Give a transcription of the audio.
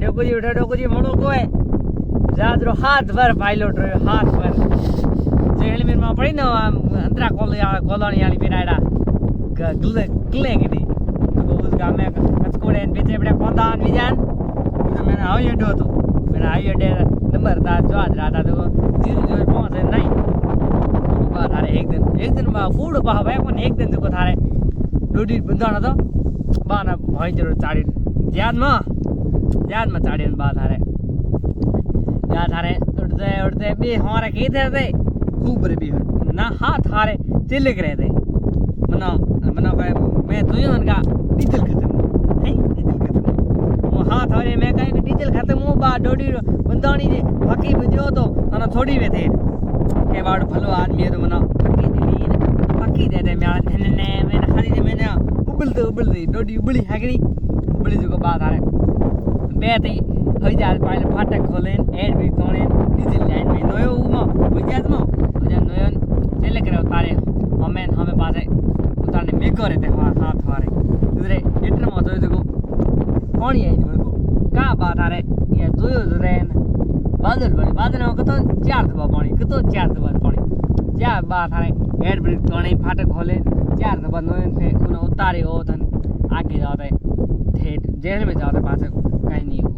डोकुजी मोड़ो को है जादरो हाथ भर पायलट रो हाथ भर जेल में मा पड़ी ना अंतरा कॉलोनी वाली पेराड़ा गले गले की तो उस गांव में कचकोड़े बेचे बड़े कोंदान भी जान तो मैंने आओ ये डो तो मैंने आई डे नंबर था जो आज रहा था तो 005 नहीं बात थारे एक दिन में फूड पा भाई पण एक दिन को थारे डोडी बंदाना तो बाना भाई जरो चाड़ी याद में चाड़ी बात थारे याद थारे उड़ते बे हमारे के थे खूब रे भी ना हाथ थारे चिल्लक रहे थे मना मैं तुझे उनका डीजल खत्म है डीजल खत्म वो हाथ थारे मैं कहे कि डीजल खत्म हो बा डोडी बंदानी जे फकी बजो तो ना थोड़ी वे थे के बाड़ भलो आदमी है तो मना फकी दी फकी दे मैं मैंने हरी दे मैंने उबलते डोडी उबली है कि नहीं उबली जो बात आ रहा बेते हई जा पहले फाटक खोलेन एड भी तोड़ेन डीजल लाइन में नयो उमा बुझात मो जब नयो चले करे उतारे हमें पासे उतारने में करे थे हाथ वारे दूसरे इतना मत हो देखो कौन है मेरे को का बात आ रहे ये जो रेन बादल में कतो 4 दबा पानी कतो 4 दबा पानी क्या बात आ रहे एड ब्रेक तोड़े फाटक खोले 4 दबा नयो थे उन्हें उतारे हो धन आगे जाते ठेठ जेल में जाते पासे कहीं नहीं हो